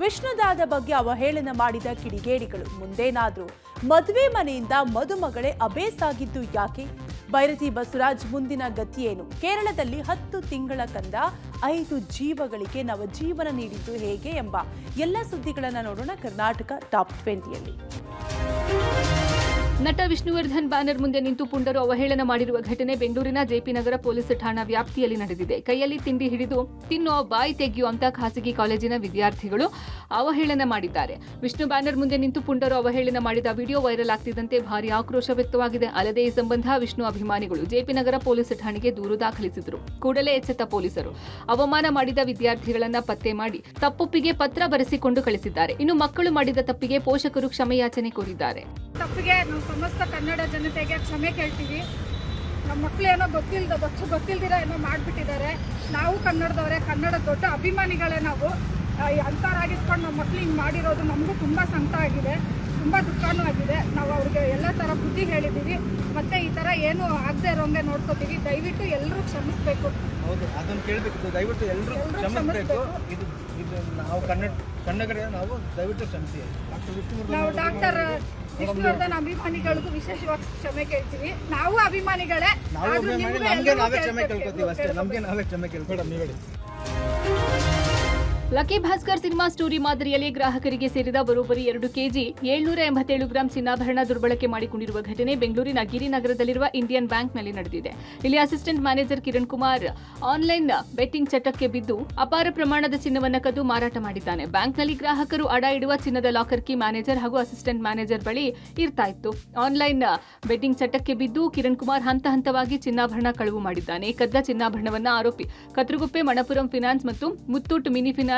ವಿಷ್ಣುದಾದ ಬಗ್ಗೆ ಅವಹೇಳನ ಮಾಡಿದ ಕಿಡಿಗೇಡಿಗಳು ಮುಂದೇನಾದ್ರೂ ಮದುವೆ ಮನೆಯಿಂದ ಮದುಮಗಳೇ ಅಬೇಸಾಗಿದ್ದು ಯಾಕೆ? ಭೈರತಿ ಬಸವರಾಜ್ ಮುಂದಿನ ಗತಿಯೇನು? ಕೇರಳದಲ್ಲಿ 10 ತಿಂಗಳ ಕಂದ 5 ಜೀವಗಳಿಗೆ ನವಜೀವನ ನೀಡಿದ್ದು ಹೇಗೆ ಎಂಬ ಎಲ್ಲ ಸುದ್ದಿಗಳನ್ನು ನೋಡೋಣ ಕರ್ನಾಟಕ ಟಾಪ್ 20ಯಲ್ಲಿ. ನಟ ವಿಷ್ಣುವರ್ಧನ್ ಬ್ಯಾನರ್ ಮುಂದೆ ನಿಂತು ಪುಂಡರು ಅವಹೇಳನ ಮಾಡಿರುವ ಘಟನೆ ಬೆಂಗಳೂರಿನ ಜೆಪಿ ನಗರ ಪೊಲೀಸ್ ಠಾಣಾ ವ್ಯಾಪ್ತಿಯಲ್ಲಿ ನಡೆದಿದೆ. ಕೈಯಲ್ಲಿ ತಿಂಡಿ ಹಿಡಿದು ತಿನ್ನೋ ಬಾಯಿ ತೆಗೆಯೋ ಅಂತ ಖಾಸಗಿ ಕಾಲೇಜಿನ ವಿದ್ಯಾರ್ಥಿಗಳು ಅವಹೇಳನ ಮಾಡಿದ್ದಾರೆ. ವಿಷ್ಣು ಬ್ಯಾನರ್ ಮುಂದೆ ನಿಂತು ಪುಂಡರು ಅವಹೇಳನ ಮಾಡಿದ ವಿಡಿಯೋ ವೈರಲ್ ಆಗ್ತಿದ್ದಂತೆ ಭಾರಿ ಆಕ್ರೋಶ ವ್ಯಕ್ತವಾಗಿದೆ. ಅಲ್ಲದೆ ಈ ಸಂಬಂಧ ವಿಷ್ಣು ಅಭಿಮಾನಿಗಳು ಜೆಪಿ ನಗರ ಪೊಲೀಸ್ ಠಾಣೆಗೆ ದೂರು ದಾಖಲಿಸಿದರು. ಕೂಡಲೇ ಎಚ್ಚೆತ್ತ ಪೊಲೀಸರು ಅವಮಾನ ಮಾಡಿದ ವಿದ್ಯಾರ್ಥಿಗಳನ್ನ ಪತ್ತೆ ಮಾಡಿ ತಪ್ಪೊಪ್ಪಿಗೆ ಪತ್ರ ಬರೆಸಿಕೊಂಡು ಕಳಿಸಿದ್ದಾರೆ. ಇನ್ನು ಮಕ್ಕಳು ಮಾಡಿದ ತಪ್ಪಿಗೆ ಪೋಷಕರು ಕ್ಷಮೆಯಾಚನೆ ಕೋರಿದ್ದಾರೆ. ತಪ್ಪಿಗೆ ನಾವು ಸಮಸ್ತ ಕನ್ನಡ ಜನತೆಗೆ ಕ್ಷಮೆ ಕೇಳ್ತೀವಿ. ನಮ್ಮ ಮಕ್ಕಳೇನೋ ಗೊತ್ತಿಲ್ದಿರ ಏನೋ ಮಾಡಿಬಿಟ್ಟಿದ್ದಾರೆ. ನಾವು ಕನ್ನಡದವರೇ, ಕನ್ನಡ ದೊಡ್ಡ ಅಭಿಮಾನಿಗಳೇ. ನಾವು ಅಂತಾರಾಗಿಸ್ಕೊಂಡು ನಮ್ಮ ಮಕ್ಳು ಹಿಂಗೆ ಮಾಡಿರೋದು ನಮಗೂ ತುಂಬ ಸಂಕಟ ಆಗಿದೆ, ತುಂಬ ದುಃಖನೂ ಆಗಿದೆ. ನಾವು ಅವ್ರಿಗೆ ಎಲ್ಲ ಥರ ಬುದ್ಧಿ ಹೇಳಿದ್ದೀವಿ. ಮತ್ತು ಈ ಥರ ಏನು ಆಗದೆ ಇರೋಂಗೆ ನೋಡ್ಕೋತೀವಿ. ದಯವಿಟ್ಟು ಎಲ್ಲರೂ ಕ್ಷಮಿಸಬೇಕು. ಹೌದು, ಅದನ್ನು ಕೇಳಬೇಕು. ದಯವಿಟ್ಟು ಎಲ್ಲರೂ ಕ್ಷಮಿಸಬೇಕು. ಇದು ನಾವು ಕನ್ನಡಿಗರೇ, ನಾವು ದಯವಿಟ್ಟು ಕ್ಷಮಿಸಿ. ನಾವು ಡಾಕ್ಟರ್ ವಿಷ್ಣುವರ್ಧನ್ ಅಭಿಮಾನಿಗಳಿಗೂ ವಿಶೇಷವಾಗಿ ಕ್ಷಮೆ ಕೇಳ್ತೀವಿ. ನಾವು ಅಭಿಮಾನಿಗಳೇ, ನಮಗೆ ನಾವೇ ಕ್ಷಮೆ ಕೇಳ್ಕೊತೀವಿ ಅಷ್ಟೇ. ನಮಗೆ ನಾವೇ ಕ್ಷಮೆ ಕೇಳ್ಕೊಡ ನೀವು ಹೇಳಿ. ಲಕ್ಕಿ ಭಾಸ್ಕರ್ ಸಿನಿಮಾ ಸ್ಟೋರಿ ಮಾದರಿಯಲ್ಲಿ ಗ್ರಾಹಕರಿಗೆ ಸೇರಿದ ಬರೋಬ್ಬರಿ 2 ಕೆಜಿ 787 ಗ್ರಾಂ ಚಿನ್ನಾಭರಣ ದುರ್ಬಳಕೆ ಮಾಡಿಕೊಂಡಿರುವ ಘಟನೆ ಬೆಂಗಳೂರಿನ ಗಿರಿನಗರದಲ್ಲಿರುವ ಇಂಡಿಯನ್ ಬ್ಯಾಂಕ್ನಲ್ಲಿ ನಡೆದಿದೆ. ಇಲ್ಲಿ assistant manager Kiran Kumar online betting ಚಟಕ್ಕೆ ಬಿದ್ದು ಅಪಾರ ಪ್ರಮಾಣದ ಚಿನ್ನವನ್ನು ಕದ್ದು ಮಾರಾಟ ಮಾಡಿದ್ದಾನೆ. ಬ್ಯಾಂಕ್ನಲ್ಲಿ ಗ್ರಾಹಕರು ಅಡ ಇಡುವ ಚಿನ್ನದ ಲಾಕರ್ ಕೀ ಮ್ಯಾನೇಜರ್ ಹಾಗೂ ಅಸಿಸ್ಟೆಂಟ್ ಮ್ಯಾನೇಜರ್ ಬಳಿ ಇರ್ತಾ ಇತ್ತು. ಆನ್ಲೈನ್ ಬೆಟ್ಟಿಂಗ್ ಚಟಕ್ಕೆ ಬಿದ್ದು ಕಿರಣ್ ಕುಮಾರ್ ಹಂತ ಹಂತವಾಗಿ ಚಿನ್ನಾಭರಣ ಕಳವು ಮಾಡಿದ್ದಾನೆ. ಕದ್ದ ಚಿನ್ನಾಭರಣವನ್ನು ಆರೋಪಿ ಕತ್ರಗುಪ್ಪೆ ಮಣಪುರಂ ಫಿನಾನ್ಸ್ ಮತ್ತು ಮುತ್ತೂಟ್ ಮಿನಿ ಫಿನಾನ್ಸ್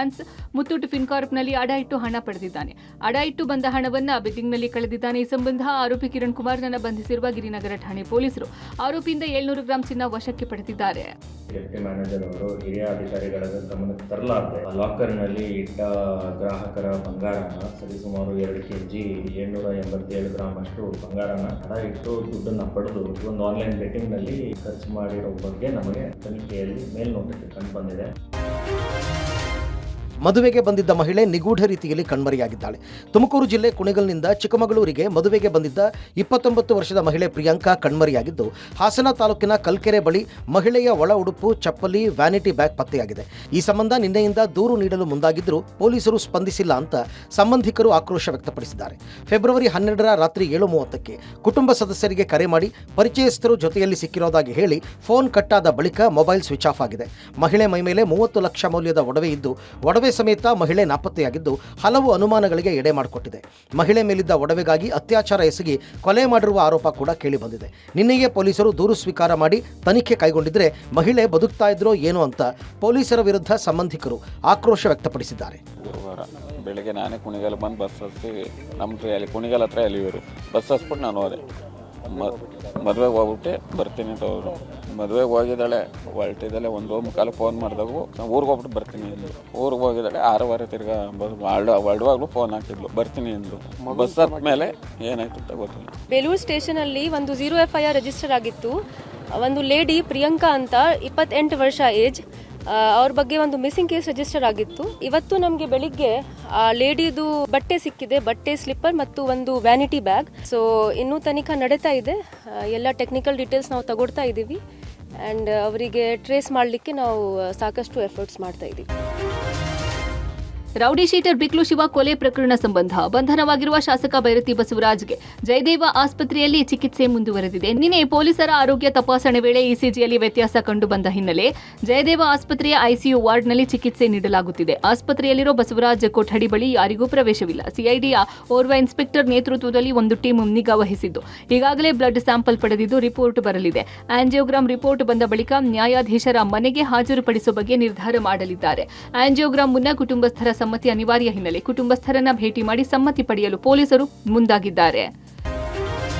ಮುತ್ತೂಟ್ ಫಿನ್ಕಾರ್ಪ್ನಲ್ಲಿ ಅಡ ಇಟ್ಟು ಹಣ ಪಡೆದಿದ್ದಾನೆ. ಅಡ ಇಟ್ಟು ಬಂದ ಹಣವನ್ನು ಬೆಟ್ಟಿಂಗ್ನಲ್ಲಿ ಕಳೆದಿದ್ದಾನೆ. ಈ ಸಂಬಂಧ ಆರೋಪಿ ಕಿರಣ್ ಕುಮಾರ್ನನ್ನು ಬಂಧಿಸಿರುವ ಗಿರಿನಗರ ಠಾಣೆ ಪೊಲೀಸರು ಆರೋಪಿಯಿಂದ 700 ಗ್ರಾಂ ಚಿನ್ನ ವಶಕ್ಕೆ ಪಡೆದಿದ್ದಾರೆ. ಡೆಪ್ಟಿ ಮ್ಯಾನೇಜರ್ ಅವರು ಹಿರಿಯ ಅಧಿಕಾರಿಗಳ ಗಮನಕ್ಕೆ ತರಲಾರದೆ ಲಾಕರ್ನಲ್ಲಿ ಇಟ್ಟ ಗ್ರಾಹಕರ ಬಂಗಾರನ ಸರಿಸುಮಾರು 2 ಕೆಜಿ 787 ಗ್ರಾಂ ಅಷ್ಟು ಬಂಗಾರನ ಅಡ ಇಟ್ಟು ದುಡ್ಡನ್ನು ಪಡೆದು ಒಂದು ಆನ್ಲೈನ್ ಬೆಟ್ಟಿಂಗ್ನಲ್ಲಿ ಖರ್ಚು ಮಾಡಿರೋ ಬಗ್ಗೆ ನಮಗೆ ತನಿಖೆಯಲ್ಲಿ ಮೇಲ್ನೋಟಕ್ಕೆ ಕಂಡು ಬಂದಿದೆ. ಮದುವೆಗೆ ಬಂದಿದ್ದ ಮಹಿಳೆ ನಿಗೂಢ ರೀತಿಯಲ್ಲಿ ಕಣ್ಮರೆಯಾಗಿದ್ದಾಳೆ. ತುಮಕೂರು ಜಿಲ್ಲೆ ಕುಣಿಗಲ್ನಿಂದ ಚಿಕ್ಕಮಗಳೂರಿಗೆ ಮದುವೆಗೆ ಬಂದಿದ್ದ 29 ವರ್ಷದ ಮಹಿಳೆ ಪ್ರಿಯಾಂಕಾ ಕಣ್ಮರೆಯಾಗಿದ್ದು, ಹಾಸನ ತಾಲೂಕಿನ ಕಲ್ಕೆರೆ ಬಳಿ ಮಹಿಳೆಯ ಒಳ ಉಡುಪು, ಚಪ್ಪಲಿ, ವ್ಯಾನಿಟಿ ಬ್ಯಾಗ್ ಪತ್ತೆಯಾಗಿದೆ. ಈ ಸಂಬಂಧ ನಿನ್ನೆಯಿಂದ ದೂರು ನೀಡಲು ಮುಂದಾಗಿದ್ದರೂ ಪೊಲೀಸರು ಸ್ಪಂದಿಸಿಲ್ಲ ಅಂತ ಸಂಬಂಧಿಕರು ಆಕ್ರೋಶ ವ್ಯಕ್ತಪಡಿಸಿದ್ದಾರೆ. ಫೆಬ್ರವರಿ 12ರ ರಾತ್ರಿ 7:30ಕ್ಕೆ ಕುಟುಂಬ ಸದಸ್ಯರಿಗೆ ಕರೆ ಮಾಡಿ ಪರಿಚಯಸ್ಥರು ಜೊತೆಯಲ್ಲಿ ಸಿಕ್ಕಿರೋದಾಗಿ ಹೇಳಿ ಫೋನ್ ಕಟ್ಟಾದ ಬಳಿಕ ಮೊಬೈಲ್ ಸ್ವಿಚ್ ಆಫ್ ಆಗಿದೆ. ಮಹಿಳೆ ಮೈಮೇಲೆ 30 ಲಕ್ಷ ಮೌಲ್ಯದ ಒಡವೆ ಇದ್ದು, ಒಡವೆ ಸಮೇತ ಮಹಿಳೆ ನಾಪತ್ತೆಯಾಗಿದ್ದು ಹಲವು ಅನುಮಾನಗಳಿಗೆ ಎಡೆ ಮಾಡಿಕೊಟ್ಟಿದೆ. ಮಹಿಳೆ ಮೇಲಿದ್ದ ಒಡವೆಗಾಗಿ ಅತ್ಯಾಚಾರ ಎಸಗಿ ಕೊಲೆ ಮಾಡಿರುವ ಆರೋಪ ಕೂಡ ಕೇಳಿ ಬಂದಿದೆ. ನಿನ್ನೆಯೇ ಪೊಲೀಸರು ದೂರು ಸ್ವೀಕಾರ ಮಾಡಿ ತನಿಖೆ ಕೈಗೊಂಡಿದ್ರೆ ಮಹಿಳೆ ಬದುಕ್ತಾ ಇದ್ರೋ ಏನೋ ಅಂತ ಪೊಲೀಸರ ವಿರುದ್ಧ ಸಂಬಂಧಿಕರು ಆಕ್ರೋಶ ವ್ಯಕ್ತಪಡಿಸಿದ್ದಾರೆ. ಗುರುವಾರ ಬೆಳಗ್ಗೆ ನಾನೇ ಕುಣಿಗಲ್ ಬಂದು ಬಸ್ ಹತ್ತಿ ನಮ್ಮ ಅಲ್ಲಿ ಕುಣಿಗಲ್ ಹತ್ರ ಎಲ್ಲಿವರು ಬಸ್ ಹಸ್ಬಿಟ್ಟು ನಾನು ಹೋದೆ. ಮದುವೆಗೆ ಹೋಗ್ಬಿಟ್ಟೆ ಬರ್ತೀನಿ ಅಂತ ಅವರು. ಮದುವೆಗೆ ಹೋಗಿದ್ದಾಳೆ, ಹೊರಟಿದ್ದಾಳೆ. 1:15 ಫೋನ್ ಮಾಡಿದಾಗು ನಾನು ಊರಿಗೆ ಹೋಗ್ಬಿಟ್ಟು ಬರ್ತೀನಿ ಅಂದರು. ಊರಿಗೆ ಹೋಗಿದ್ದಾಳೆ 6:15 ತಿರ್ಗಾ ಹೊರಡುವಾಗಲೂ ಫೋನ್ ಹಾಕಿದ್ಲು, ಬರ್ತೀನಿ ಅಂದ್ಲು. ಬಸ್ ಹತ್ತ ಮೇಲೆ ಏನಾಯ್ತು ಅಂತ ಗೊತ್ತಿಲ್ಲ. ಬೇಲೂರು ಸ್ಟೇಷನಲ್ಲಿ ಒಂದು 0 FIR ರಿಜಿಸ್ಟರ್ ಆಗಿತ್ತು. ಒಂದು ಲೇಡಿ ಪ್ರಿಯಾಂಕಾ ಅಂತ 28 ವರ್ಷ ಏಜ್, ಅವ್ರ ಬಗ್ಗೆ ಒಂದು ಮಿಸ್ಸಿಂಗ್ ಕೇಸ್ ರಿಜಿಸ್ಟರ್ ಆಗಿತ್ತು. ಇವತ್ತು ನಮಗೆ ಬೆಳಿಗ್ಗೆ ಆ ಲೇಡಿದು ಬಟ್ಟೆ ಸಿಕ್ಕಿದೆ, ಬಟ್ಟೆ, ಸ್ಲಿಪ್ಪರ್ ಮತ್ತು ಒಂದು ವ್ಯಾನಿಟಿ ಬ್ಯಾಗ್. ಸೊ ಇನ್ನೂ ತನಿಖೆ ನಡೀತಾ ಇದೆ. ಎಲ್ಲ ಟೆಕ್ನಿಕಲ್ ಡೀಟೇಲ್ಸ್ ನಾವು ತಗೊಳ್ತಾ ಇದ್ದೀವಿ ಆ್ಯಂಡ್ ಅವರಿಗೆ ಟ್ರೇಸ್ ಮಾಡಲಿಕ್ಕೆ ನಾವು ಸಾಕಷ್ಟು ಎಫರ್ಟ್ಸ್ ಮಾಡ್ತಾ ಇದ್ದೀವಿ. ರೌಡಿ ಶೀಟರ್ ಬಿಕ್ಲು ಶಿವ ಕೊಲೆ ಪ್ರಕರಣ ಸಂಬಂಧ ಬಂಧನವಾಗಿರುವ ಶಾಸಕ ಭೈರತಿ ಬಸವರಾಜ್ಗೆ ಜಯದೇವ ಆಸ್ಪತ್ರೆಯಲ್ಲಿ ಚಿಕಿತ್ಸೆ ಮುಂದುವರೆದಿದೆ. ನಿನ್ನೆ ಪೊಲೀಸರ ಆರೋಗ್ಯ ತಪಾಸಣೆ ವೇಳೆ ಇಸಿಜಿಯಲ್ಲಿ ವ್ಯತ್ಯಾಸ ಕಂಡು ಬಂದ ಹಿನ್ನೆಲೆ ಜಯದೇವ ಆಸ್ಪತ್ರೆಯ ಐಸಿಯು ವಾರ್ಡ್ನಲ್ಲಿ ಚಿಕಿತ್ಸೆ ನೀಡಲಾಗುತ್ತಿದೆ. ಆಸ್ಪತ್ರೆಯಲ್ಲಿರೋ ಬಸವರಾಜ್ ಕೊಠಡಿ ಬಳಿ ಯಾರಿಗೂ ಪ್ರವೇಶವಿಲ್ಲ. ಸಿಐಡಿಯ ಓರ್ವ ಇನ್ಸ್ಪೆಕ್ಟರ್ ನೇತೃತ್ವದಲ್ಲಿ ಒಂದು ಟೀಮ್ ನಿಗಾ ವಹಿಸಿದ್ದು ಈಗಾಗಲೇ ಬ್ಲಡ್ ಸ್ಯಾಂಪಲ್ ಪಡೆದಿದ್ದು ರಿಪೋರ್ಟ್ ಬರಲಿದೆ. ಆಂಜಿಯೋಗ್ರಾಮ್ ರಿಪೋರ್ಟ್ ಬಂದ ಬಳಿಕ ನ್ಯಾಯಾಧೀಶರ ಮನೆಗೆ ಹಾಜರುಪಡಿಸುವ ಬಗ್ಗೆ ನಿರ್ಧಾರ ಮಾಡಲಿದ್ದಾರೆ. ಆಂಜಿಯೋಗ್ರಾಮ್ ಮುನ್ನ ಕುಟುಂಬಸ್ಥರ ಸಮ್ಮತಿ ಅನಿವಾರ್ಯ ಹಿನ್ನೆಲೆ ಕುಟುಂಬಸ್ಥರನ್ನ ಭೇಟಿ ಮಾಡಿ ಸಮ್ಮತಿ ಪಡೆಯಲು ಪೊಲೀಸರು ಮುಂದಾಗಿದ್ದಾರೆ.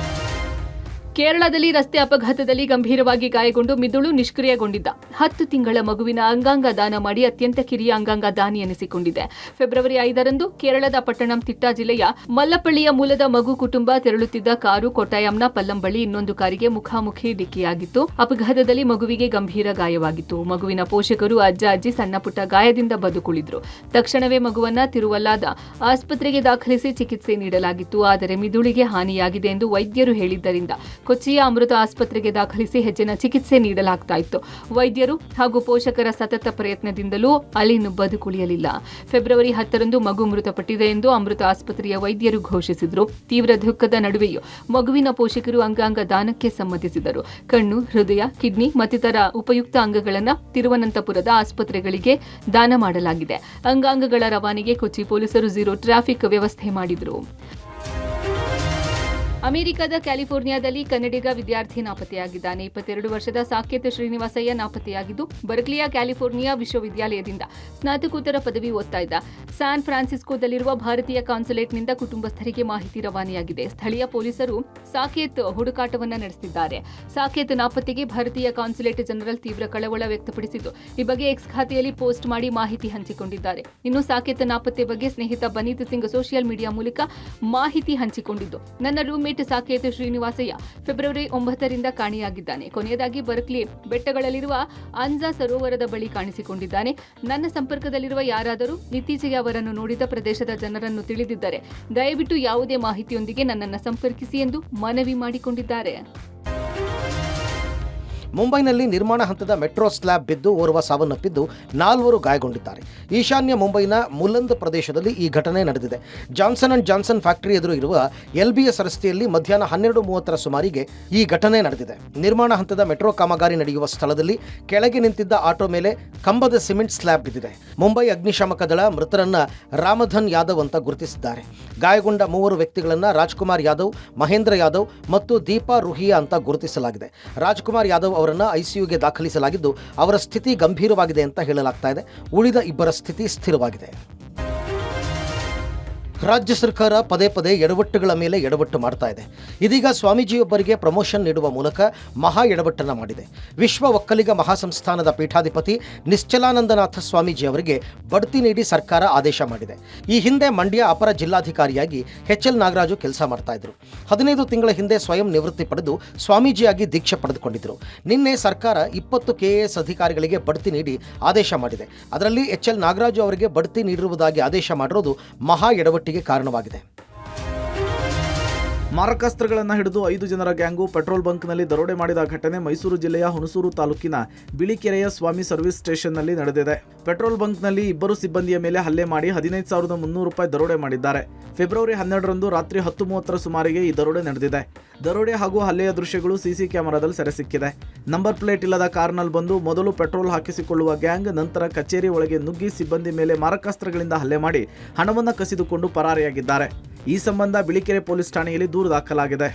ಕೇರಳದಲ್ಲಿ ರಸ್ತೆ ಅಪಘಾತದಲ್ಲಿ ಗಂಭೀರವಾಗಿ ಗಾಯಗೊಂಡು ಮಿದುಳು ನಿಷ್ಕ್ರಿಯಗೊಂಡಿದ್ದ 10 ತಿಂಗಳ ಮಗುವಿನ ಅಂಗಾಂಗ ದಾನ ಮಾಡಿ ಅತ್ಯಂತ ಕಿರಿಯ ಅಂಗಾಂಗ ದಾನಿ ಎನಿಸಿಕೊಂಡಿದೆ. ಫೆಬ್ರವರಿ 5ರಂದು ಕೇರಳದ ಪಟ್ಟಣಂತಿಟ್ಟ ಜಿಲ್ಲೆಯ ಮಲ್ಲಪಳ್ಳಿಯ ಮೂಲದ ಮಗು ಕುಟುಂಬ ತೆರಳುತ್ತಿದ್ದ ಕಾರು ಕೊಟ್ಟಾಯಂನ ಪಲ್ಲಂ ಬಳಿ ಇನ್ನೊಂದು ಕಾರಿಗೆ ಮುಖಾಮುಖಿ ಡಿಕ್ಕಿಯಾಗಿತ್ತು. ಅಪಘಾತದಲ್ಲಿ ಮಗುವಿಗೆ ಗಂಭೀರ ಗಾಯವಾಗಿತ್ತು. ಮಗುವಿನ ಪೋಷಕರು ಅಜ್ಜ ಅಜ್ಜಿ ಸಣ್ಣಪುಟ್ಟ ಗಾಯದಿಂದ ಬದುಕುಳಿದ್ರು. ತಕ್ಷಣವೇ ಮಗುವನ್ನ ತಿರುವಲ್ಲಾದ ಆಸ್ಪತ್ರೆಗೆ ದಾಖಲಿಸಿ ಚಿಕಿತ್ಸೆ ನೀಡಲಾಗಿತ್ತು. ಆದರೆ ಮಿದುಳಿಗೆ ಹಾನಿಯಾಗಿದೆ ಎಂದು ವೈದ್ಯರು ಹೇಳಿದ್ದರಿಂದ ಕೊಚ್ಚಿಯ ಅಮೃತ ಆಸ್ಪತ್ರೆಗೆ ದಾಖಲಿಸಿ ಹೆಚ್ಚಿನ ಚಿಕಿತ್ಸೆ ನೀಡಲಾಗ್ತಾ ಇತ್ತು. ವೈದ್ಯರು ಹಾಗೂ ಪೋಷಕರ ಸತತ ಪ್ರಯತ್ನದಿಂದಲೂ ಅಳಿನು ಬದುಕುಳಿಯಲಿಲ್ಲ. ಫೆಬ್ರವರಿ 10ರಂದು ಮಗು ಮೃತಪಟ್ಟಿದೆ ಎಂದು ಅಮೃತ ಆಸ್ಪತ್ರೆಯ ವೈದ್ಯರು ಘೋಷಿಸಿದರು. ತೀವ್ರ ದುಃಖದ ನಡುವೆಯೂ ಮಗುವಿನ ಪೋಷಕರು ಅಂಗಾಂಗ ದಾನಕ್ಕೆ ಸಮ್ಮತಿಸಿದರು. ಕಣ್ಣು, ಹೃದಯ, ಕಿಡ್ನಿ ಮತ್ತಿತರ ಉಪಯುಕ್ತ ಅಂಗಗಳನ್ನು ತಿರುವನಂತಪುರದ ಆಸ್ಪತ್ರೆಗಳಿಗೆ ದಾನ ಮಾಡಲಾಗಿದೆ. ಅಂಗಾಂಗಗಳ ರವಾನೆಗೆ ಕೊಚ್ಚಿ ಪೊಲೀಸರು ಝೀರೋ ಟ್ರಾಫಿಕ್ ವ್ಯವಸ್ಥೆ ಮಾಡಿದರು. ಅಮೆರಿಕದ ಕ್ಯಾಲಿಫೋರ್ನಿಯಾದಲ್ಲಿ ಕನ್ನಡಿಗ ವಿದ್ಯಾರ್ಥಿ ನಾಪತ್ತೆಯಾಗಿದ್ದಾನೆ. 22 ವರ್ಷದ ಸಾಕೇತ್ ಶ್ರೀನಿವಾಸಯ್ಯ ನಾಪತ್ತೆಯಾಗಿದ್ದು, ಬರ್ಕ್ಲಿಯ ಕ್ಯಾಲಿಫೋರ್ನಿಯಾ ವಿಶ್ವವಿದ್ಯಾಲಯದಿಂದ ಸ್ನಾತಕೋತ್ತರ ಪದವಿ ಓದ್ತಾ ಇದ್ದ. ಸ್ಯಾನ್ ಫ್ರಾನ್ಸಿಸ್ಕೋದಲ್ಲಿರುವ ಭಾರತೀಯ ಕಾನ್ಸುಲೇಟ್ನಿಂದ ಕುಟುಂಬಸ್ಥರಿಗೆ ಮಾಹಿತಿ ರವಾನೆಯಾಗಿದೆ. ಸ್ಥಳೀಯ ಪೊಲೀಸರು ಸಾಕೇತ್ ಹುಡುಕಾಟವನ್ನ ನಡೆಸುತ್ತಿದ್ದಾರೆ. ಸಾಕೇತ್ ನಾಪತ್ತೆಗೆ ಭಾರತೀಯ ಕಾನ್ಸುಲೇಟ್ ಜನರಲ್ ತೀವ್ರ ಕಳವಳ ವ್ಯಕ್ತಪಡಿಸಿದ್ದು, ಈ ಬಗ್ಗೆ ಎಕ್ಸ್ ಖಾತೆಯಲ್ಲಿ ಪೋಸ್ಟ್ ಮಾಡಿ ಮಾಹಿತಿ ಹಂಚಿಕೊಂಡಿದ್ದಾರೆ. ಇನ್ನು ಸಾಕೇತ್ ನಾಪತ್ತೆ ಬಗ್ಗೆ ಸ್ನೇಹಿತ ಬನೀತ್ ಸಿಂಗ್ ಸೋಷಿಯಲ್ ಮೀಡಿಯಾ ಮೂಲಕ ಮಾಹಿತಿ ಹಂಚಿಕೊಂಡಿದ್ದು, ನನ್ನ ರೂಮ್ಮೇಟ್ ಸಾಕೇತ್ ಶ್ರೀನಿವಾಸಯ್ಯ ಫೆಬ್ರವರಿ 9ರಿಂದ ಕಾಣೆಯಾಗಿದ್ದಾನೆ. ಕೊನೆಯದಾಗಿ ಬರ್ಕ್ಲಿ ಬೆಟ್ಟಗಳಲ್ಲಿರುವ ಅನ್ಜಾ ಸರೋವರದ ಬಳಿ ಕಾಣಿಸಿಕೊಂಡಿದ್ದಾನೆ. ನನ್ನ ಸಂಪರ್ಕದಲ್ಲಿರುವ ಯಾರಾದರೂ ಇತ್ತೀಚೆಗೆ ಅವರನ್ನು ನೋಡಿದ ಪ್ರದೇಶದ ಜನರನ್ನು ತಿಳಿದಿದ್ದರೆ ದಯವಿಟ್ಟು ಯಾವುದೇ ಮಾಹಿತಿಯೊಂದಿಗೆ ನನ್ನನ್ನು ಸಂಪರ್ಕಿಸಿ ಎಂದು ಮನವಿ ಮಾಡಿಕೊಂಡಿದ್ದಾರೆ. ಮುಂಬೈನಲ್ಲಿ ನಿರ್ಮಾಣ ಹಂತದ ಮೆಟ್ರೋ ಸ್ಲ್ಯಾಬ್ ಬಿದ್ದು ಓರ್ವ ಸಾವನ್ನಪ್ಪಿದ್ದು 4 ಗಾಯಗೊಂಡಿದ್ದಾರೆ. ಈಶಾನ್ಯ ಮುಂಬೈನ ಮುಲಂದ್ ಪ್ರದೇಶದಲ್ಲಿ ಈ ಘಟನೆ ನಡೆದಿದೆ. ಜಾನ್ಸನ್ ಅಂಡ್ ಜಾನ್ಸನ್ ಫ್ಯಾಕ್ಟರಿ ಎದುರು ಇರುವ LBS ರಸ್ತೆಯಲ್ಲಿ ಮಧ್ಯಾಹ್ನ 12:30 ಸುಮಾರಿಗೆ ಈ ಘಟನೆ ನಡೆದಿದೆ. ನಿರ್ಮಾಣ ಹಂತದ ಮೆಟ್ರೋ ಕಾಮಗಾರಿ ನಡೆಯುವ ಸ್ಥಳದಲ್ಲಿ ಕೆಳಗೆ ನಿಂತಿದ್ದ ಆಟೋ ಮೇಲೆ ಕಂಬದ ಸಿಮೆಂಟ್ ಸ್ಲ್ಯಾಬ್ ಬಿದ್ದಿದೆ. ಮುಂಬೈ ಅಗ್ನಿಶಾಮಕ ದಳ ಮೃತರನ್ನ ರಾಮಧನ್ ಯಾದವ್ ಅಂತ ಗುರುತಿಸಿದ್ದಾರೆ. ಗಾಯಗೊಂಡ 3 ವ್ಯಕ್ತಿಗಳನ್ನು ರಾಜ್ಕುಮಾರ್ ಯಾದವ್, ಮಹೇಂದ್ರ ಯಾದವ್ ಮತ್ತು ದೀಪಾ ರುಹಿಯಾ ಅಂತ ಗುರುತಿಸಲಾಗಿದೆ. ರಾಜ್ಕುಮಾರ್ ಯಾದವ್ ಅವರನ್ನು ICUಗೆ ದಾಖಲಿಸಲಾಗಿದ್ದು, ಅವರ ಸ್ಥಿತಿ ಗಂಭೀರವಾಗಿದೆ ಅಂತ ಹೇಳಲಾಗ್ತಾ ಇದೆ. ಉಳಿದ 2 ಸ್ಥಿತಿ ಸ್ಥಿರವಾಗಿದೆ. ರಾಜ್ಯ ಸರ್ಕಾರ ಪದೇ ಪದೇ ಎಡವಟ್ಟುಗಳ ಮೇಲೆ ಎಡವಟ್ಟು ಮಾಡ್ತಾ ಇದೆ. ಇದೀಗ ಸ್ವಾಮೀಜಿಯೊಬ್ಬರಿಗೆ ಪ್ರಮೋಷನ್ ನೀಡುವ ಮೂಲಕ ಮಹಾ ಎಡವಟ್ಟನ್ನು ಮಾಡಿದೆ. ವಿಶ್ವ ಒಕ್ಕಲಿಗ ಮಹಾಸಂಸ್ಥಾನದ ಪೀಠಾಧಿಪತಿ ನಿಶ್ಚಲಾನಂದನಾಥ ಸ್ವಾಮೀಜಿ ಅವರಿಗೆ ಬಡ್ತಿ ನೀಡಿ ಸರ್ಕಾರ ಆದೇಶ ಮಾಡಿದೆ. ಈ ಹಿಂದೆ ಮಂಡ್ಯ ಅಪರ ಜಿಲ್ಲಾಧಿಕಾರಿಯಾಗಿ HL ನಾಗರಾಜು ಕೆಲಸ ಮಾಡ್ತಾ ಇದ್ರು. 15 ತಿಂಗಳ ಹಿಂದೆ ಸ್ವಯಂ ನಿವೃತ್ತಿ ಪಡೆದು ಸ್ವಾಮೀಜಿಯಾಗಿ ದೀಕ್ಷೆ ಪಡೆದುಕೊಂಡಿದ್ದರು. ನಿನ್ನೆ ಸರ್ಕಾರ 20 KAS ಅಧಿಕಾರಿಗಳಿಗೆ ಬಡ್ತಿ ನೀಡಿ ಆದೇಶ ಮಾಡಿದೆ. ಅದರಲ್ಲಿ HL ನಾಗರಾಜು ಅವರಿಗೆ ಬಡ್ತಿ ನೀಡಿರುವುದಾಗಿ ಆದೇಶ ಮಾಡಿರೋದು ಮಹಾ ಎಡವಟ್ಟು ಕಾರಣವಾಗಿದೆ. ಮಾರಕಾಸ್ತ್ರಗಳನ್ನು ಹಿಡಿದು 5 ಜನರ ಗ್ಯಾಂಗು ಪೆಟ್ರೋಲ್ ಬಂಕ್ನಲ್ಲಿ ದರೋಡೆ ಮಾಡಿದ ಘಟನೆ ಮೈಸೂರು ಜಿಲ್ಲೆಯ ಹುಣಸೂರು ತಾಲೂಕಿನ ಬಿಳಿಕೆರೆಯ ಸ್ವಾಮಿ ಸರ್ವಿಸ್ ಸ್ಟೇಷನ್ನಲ್ಲಿ ನಡೆದಿದೆ. ಪೆಟ್ರೋಲ್ ಬಂಕ್ನಲ್ಲಿ 2 ಸಿಬ್ಬಂದಿಯ ಮೇಲೆ ಹಲ್ಲೆ ಮಾಡಿ 15,300 ರೂಪಾಯಿ ದರೋಡೆ ಮಾಡಿದ್ದಾರೆ. ಫೆಬ್ರವರಿ 12ರಂದು ರಾತ್ರಿ 10:30 ಸುಮಾರಿಗೆ ಈ ದರೋಡೆ ನಡೆದಿದೆ. ದರೋಡೆ ಹಾಗೂ ಹಲ್ಲೆಯ ದೃಶ್ಯಗಳು CC ಕ್ಯಾಮೆರಾದಲ್ಲಿ ಸೆರೆ ಸಿಕ್ಕಿದೆ. ನಂಬರ್ ಪ್ಲೇಟ್ ಇಲ್ಲದ ಕಾರ್ನಲ್ಲಿ ಬಂದು ಮೊದಲು ಪೆಟ್ರೋಲ್ ಹಾಕಿಸಿಕೊಳ್ಳುವ ಗ್ಯಾಂಗ್ ನಂತರ ಕಚೇರಿ ಒಳಗೆ ನುಗ್ಗಿ ಸಿಬ್ಬಂದಿ ಮೇಲೆ ಮಾರಕಾಸ್ತ್ರಗಳಿಂದ ಹಲ್ಲೆ ಮಾಡಿ ಹಣವನ್ನು ಕಸಿದುಕೊಂಡು ಪರಾರಿಯಾಗಿದ್ದಾರೆ. ಈ ಸಂಬಂಧ ಬಿಳಿಕೆರೆ ಪೊಲೀಸ್ ಠಾಣೆಯಲ್ಲಿ ದೂರು ದಾಖಲಾಗಿದೆ.